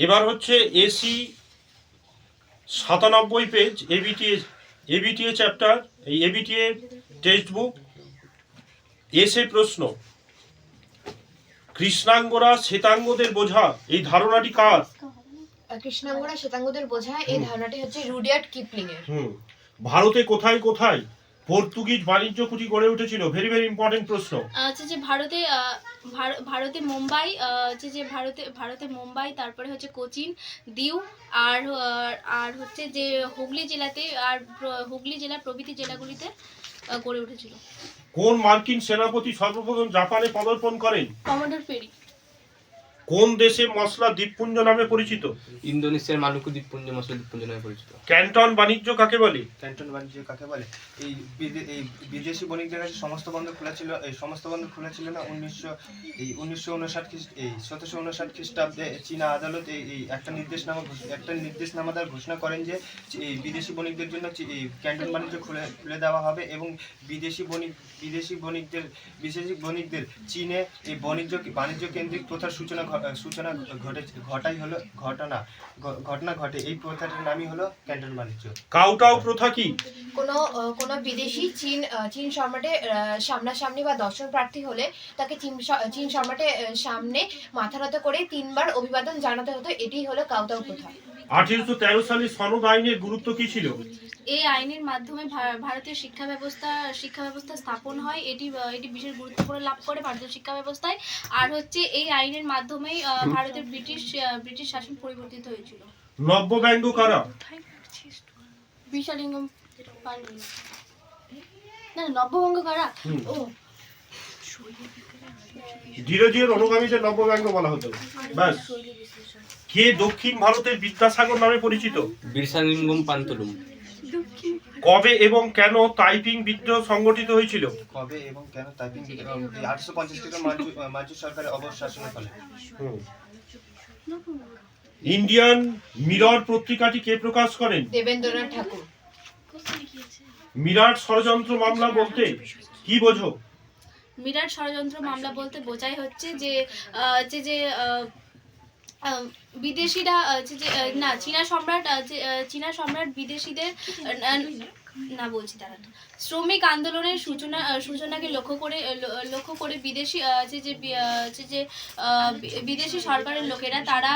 এবার হচ্ছে AC 97 page ABTA chapter, এই এবিটিএ টেক্সট বুক। এসে প্রশ্ন, কৃষ্ণাঙ্গরা শ্বেতাঙ্গদের বোঝা, এই ধারণাটি কার? কৃষ্ণাঙ্গরা শ্বেতাঙ্গদের বোঝা, এই ধারণাটি হচ্ছে রুডিয়ার্ড কিপলিং এর। ভারতে কোথায় কোথায় পর্তুগিজ বাণিজ্য কুঠি গড়ে উঠেছিল? ভেরি ভেরি ইম্পর্টেন্ট প্রশ্ন। আচ্ছা, যে ভারতে মুম্বাই, ভারতে মুম্বাই, তারপরে হচ্ছে কোচিন, দিউ, আর হচ্ছে যে হুগলি জেলা প্রভৃতি জেলাগুলিতে গড়ে উঠেছিল। কোন মার্কিন সেনাপতি সর্বপ্রথম জাপানে পদার্পণ করেন? Commander Perry. কোন দেশে মশলা দ্বীপপুঞ্জ নামে পরিচিত? ইন্দোনেশিয়ার মালুকু দ্বীপপুঞ্জ মশলা দ্বীপপুঞ্জ নামে পরিচিত। ক্যান্টন বাণিজ্য কাকে বলে? ক্যান্টন বাণিজ্য কাকে বলে? এই বিদেশি বণিকদের কাছে সমস্ত বন্দর খোলা ছিল। এই সমস্ত বন্দর খোলা ছিল না 1759 খ্রিস্টাব্দে চীনা আদালত এই একটা নির্দেশনামা দ্বারা ঘোষণা করেন যে এই বিদেশি বণিকদের জন্য ক্যান্টন বাণিজ্য খুলে দেওয়া হবে এবং বিদেশি বণিকদের চীনে এই বাণিজ্য কেন্দ্রিক প্রথার ঘটনা ঘটে। এই প্রথাটির নামই হলো ক্যান্টন বাণিজ্য। কাউটাও প্রথা কি? কোন বিদেশি চীন সম্রাটের সামনাসামনি বা দর্শন প্রার্থী হলে তাকে চীন সম্রাটের সামনে মাথা নত করে 3 বার অভিবাদন জানাতে হতো। এটি হলো কাউটাও প্রথা। 1813 সালে সনদ আইনের গুরুত্ব কি ছিল? এই আইনের মাধ্যমে ভারতীয় শিক্ষা ব্যবস্থা স্থাপন হয়। এটি বিশেষ গুরুত্বপূর্ণ লাভ করে ভারতীয় শিক্ষা ব্যবস্থায়। আর হচ্ছে এই আইনের মাধ্যমেই ভারতের ব্রিটিশ শাসন পরিবর্তিত হয়েছিল। নব্যব্যঙ্গ কারা? বিশালিঙ্গম পান্ডে। না, নব্যবঙ্গ কারা? ও, ধীরজির অনুগামীদের নব্যব্যঙ্গ বলা হতো। ব্যাস। কে দক্ষিণ ভারতের বিদ্যাসাগর নামে পরিচিত? বিরসালিঙ্গম পান্তলুম। কবে এবং কেন তাইপিং বিদ্রোহ সংগঠিত হয়েছিল? 1850 থেকে মাঞ্চু সরকারের অবসানের ফলে। ইন্ডিয়ান মিরর পত্রিকাটি কে প্রকাশ করেন? দেবেন্দ্রনাথ ঠাকুর। মিরাট ষড়যন্ত্র মামলা বলতে কি বোঝো? মিরাট ষড়যন্ত্র মামলা বলতে বোঝায় হচ্ছে যে বিদেশিরা চীনা সম্রাট বিদেশিদের শ্রমিক আন্দোলনের সূচনাকে লক্ষ্য করে বিদেশি সরকারের লোকেরা তারা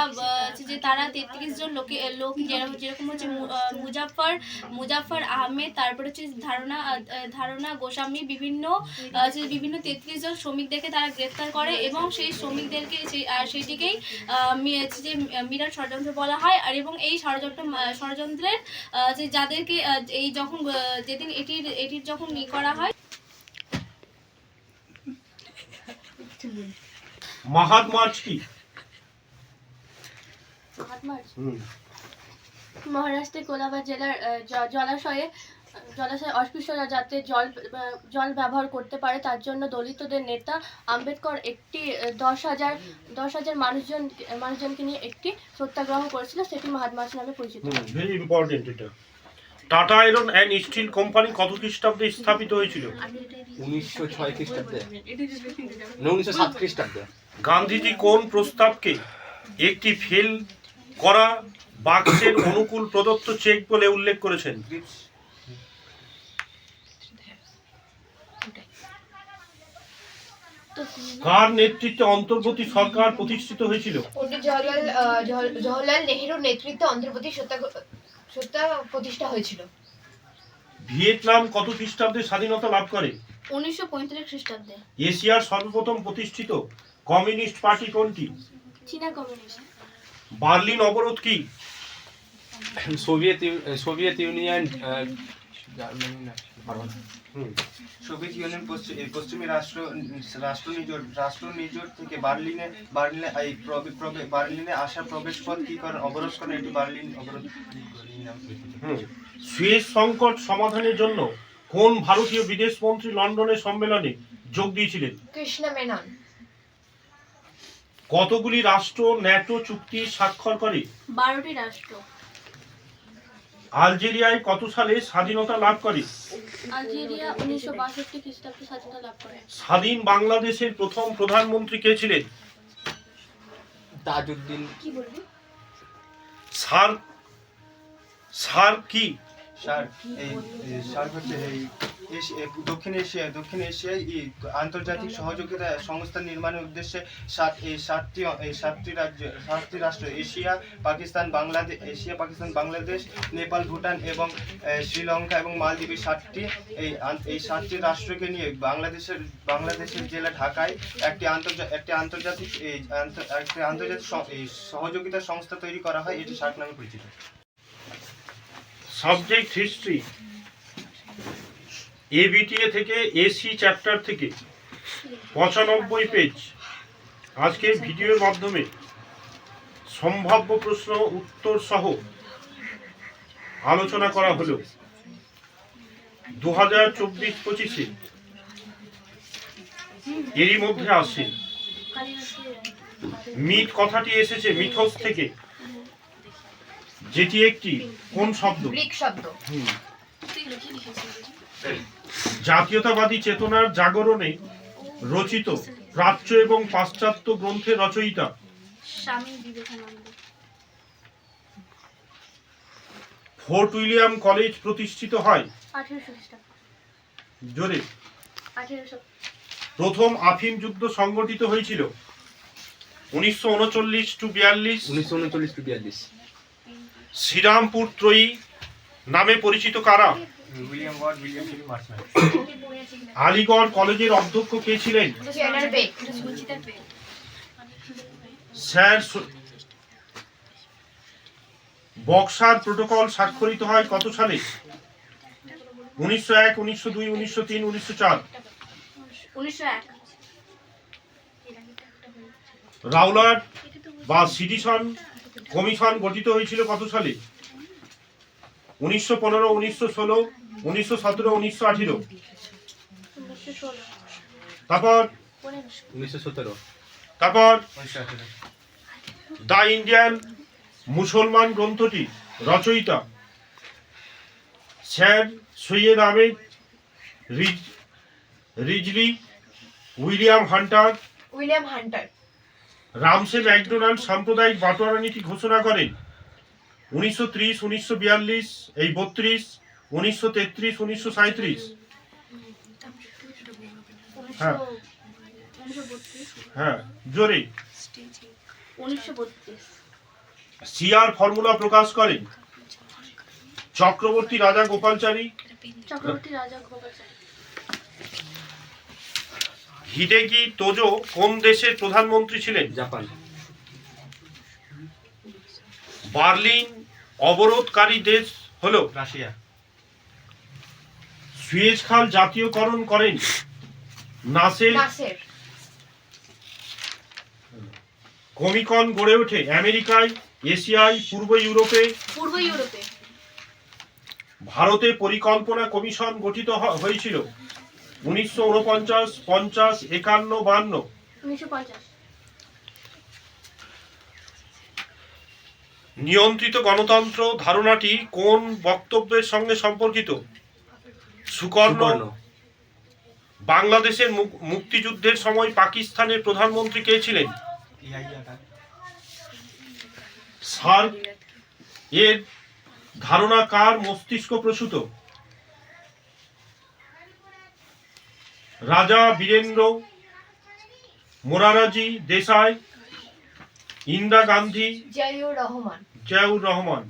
33 জন লোক যেরকম হচ্ছে মুজাফফর আহমেদ, তারপরে হচ্ছে ধারণা গোস্বামী, বিভিন্ন 33 জন শ্রমিকদেরকে তারা গ্রেফতার করে এবং সেই শ্রমিকদেরকে সেইটিকেই মিরাট ষড়যন্ত্র বলা হয়। আর এবং এই ষড়যন্ত্রের যাদেরকে এই যখন যেদিন এটির যখন করা হয়। মাহাদ মার্চ কি? মহারাষ্ট্রের কোলাবার জেলার জলাশয়ে অস্পৃশ্যরা যাতে জল ব্যবহার করতে পারে তার জন্য দলিতদের নেতা আম্বেদকর একটি 10,000 মানুষজনকে নিয়ে একটি সত্যাগ্রহ করেছিল। সেটি মাহাদ মার্চ নামে পরিচিত। ভেরি ইম্পর্টেন্ট এটা। Tata iron and steel company কত খ্রিস্টাব্দে স্থাপিত হয়েছিল? 1906 খ্রিস্টাব্দে। 1907 খ্রিস্টাব্দে। গান্ধীজি কোন প্রস্তাবকে একটি ফেল করা বাক্সের অনুকূল প্রদত্ত চেক বলে উল্লেখ করেছেন? কার নেতৃত্বে অন্তর্বর্তী সরকার প্রতিষ্ঠিত হয়েছিল? পণ্ডিত জওহরলাল নেহেরুর নেতৃত্বে অন্তর্বর্তী সত্তা প্রতিষ্ঠা হয়েছিল। ভিয়েতনাম কত খ্রিস্টাব্দে স্বাধীনতা লাভ করে? 1945 খ্রিস্টাব্দে। এশিয়ার সর্বপ্রথম প্রতিষ্ঠিত কমিউনিস্ট পার্টি কোনটি? চীনা কমিউনিস্ট। বার্লিন অবরোধ কি? সোভিয়েত ইউনিয়ন পশ্চিমী রাষ্ট্র নিজোট থেকে বার্লিনে আসা প্রবেশ পথ কি করেন? অবরোধ করেন। এটি বার্লিন অবরোধ। সুয়েজ সংকট সমাধানের জন্য কোন ভারতীয় বিদেশ মন্ত্রী লন্ডনের সম্মেলনে যোগ দিয়েছিলেন? কৃষ্ণ মেনন। কতগুলি রাষ্ট্র ন্যাটো চুক্তি স্বাক্ষর করে? 12টি রাষ্ট্র। আলজেরিয়ায় কত সালে স্বাধীনতা লাভ করে? আলজেরিয়া 1962 খ্রিস্টাব্দে স্বাধীনতা লাভ করে। স্বাধীন বাংলাদেশের প্রথম প্রধানমন্ত্রী কে ছিলেন? তাজউদ্দিন। কি বলবি? সার্ক কি? সার্ক সার্ক হচ্ছে দক্ষিণ এশিয়ায় এই আন্তর্জাতিক সহযোগিতা সংস্থা নির্মাণের উদ্দেশ্যে সাতটি রাষ্ট্র এশিয়া, পাকিস্তান, বাংলাদেশ, নেপাল, ভুটান এবং শ্রীলঙ্কা এবং মালদ্বীপের এই সাতটি রাষ্ট্রকে নিয়ে বাংলাদেশের জেলা ঢাকায় একটি আন্তর্জাতিক সহযোগিতা সংস্থা তৈরি করা হয়। এটি সার্ক নামে পরিচিত। সাবজেক্ট হিস্ট্রি এবিটিএ থেকে এসি চ্যাপ্টার থেকে 95 পেজ। আজকে ভিডিওর মাধ্যমে সম্ভাব্য প্রশ্ন উত্তর সহ আলোচনা করা হলো। 2024-25 এরই মধ্যে আসে মিথ কথাটি এসেছে মিথস থেকে, যেটি একটি কোন শব্দ? গ্রিক শব্দ। জাতীয়তাবাদী চেতনার জাগরণে রচিত প্রাচ্য এবং পাশ্চাত্য গ্রন্থের রচয়িতা? Swami Vivekananda. Fort William college প্রতিষ্ঠিত হয়? 1800 খ্রিস্টাব্দ। জোরে। 1800। প্রথম আফিম যুদ্ধ সংগঠিত হয়েছিল 1939-42। 1939-42। শ্রীরামপুর ত্রয়ী নামে পরিচিত কারা? William word, William Carey Marshman. Aligarh কলেজের অধ্যক্ষ কে ছিলেন? জেনার বেক। স্যার বক্সার প্রোটোকল স্বাক্ষরিত হয় কত সালে? 1901, 1902, 1903, 1904। 1901। রাউলাট বা সিডিশন কমিশন গঠিত হয়েছিল কত সালে? 1915, 1916, 1917, 1918। তারপর 1917। তারপর দ্য ইন্ডিয়ান মুসলমান গ্রন্থটি রচয়িতা? Sir Syed Ahmed Risley, William Hunter. William Hunter. Ramsay MacDonald সাম্প্রদায়িক বাটোয়ারা নীতি ঘোষণা করেন 1930, 1942, 32, 1933, 1937। হ্যাঁ হ্যাঁ জোরে। 1932। সিআর ফর্মুলা প্রকাশ করেন চক্রবর্তী রাজা গোপালচারী? হিদেকি তোজো কোন দেশের প্রধানমন্ত্রী ছিলেন? জাপান। বার্লিন অবরোধকারী দেশ হলো? রাশিয়া। সুয়েজ খাল জাতীয়করণ করেন নাসের? নাসের। কমিকন গড়ে ওঠে আমেরিকায়, এশিয়ায়, পূর্ব ইউরোপে? পূর্ব ইউরোপে। ভারতে পরিকল্পনা কমিশন গঠিত হয়েছিল 1949, 50, 51, 52। 1950। নিয়ন্ত্রিত গণতন্ত্র ধারণাটি কোন বক্তব্যের সঙ্গে সম্পর্কিত? সুকর্ণ। বাংলাদেশের মুক্তিযুদ্ধের সময় পাকিস্তানের প্রধানমন্ত্রী কে ছিলেন? সার্ক এর ধারণা কার মস্তিষ্ক প্রসূত? রাজা বীরেন্দ্র, মোরারজি দেশাই, ইন্দিরা গান্ধী, জিয়াউর রহমান। জিয়াউর রহমান।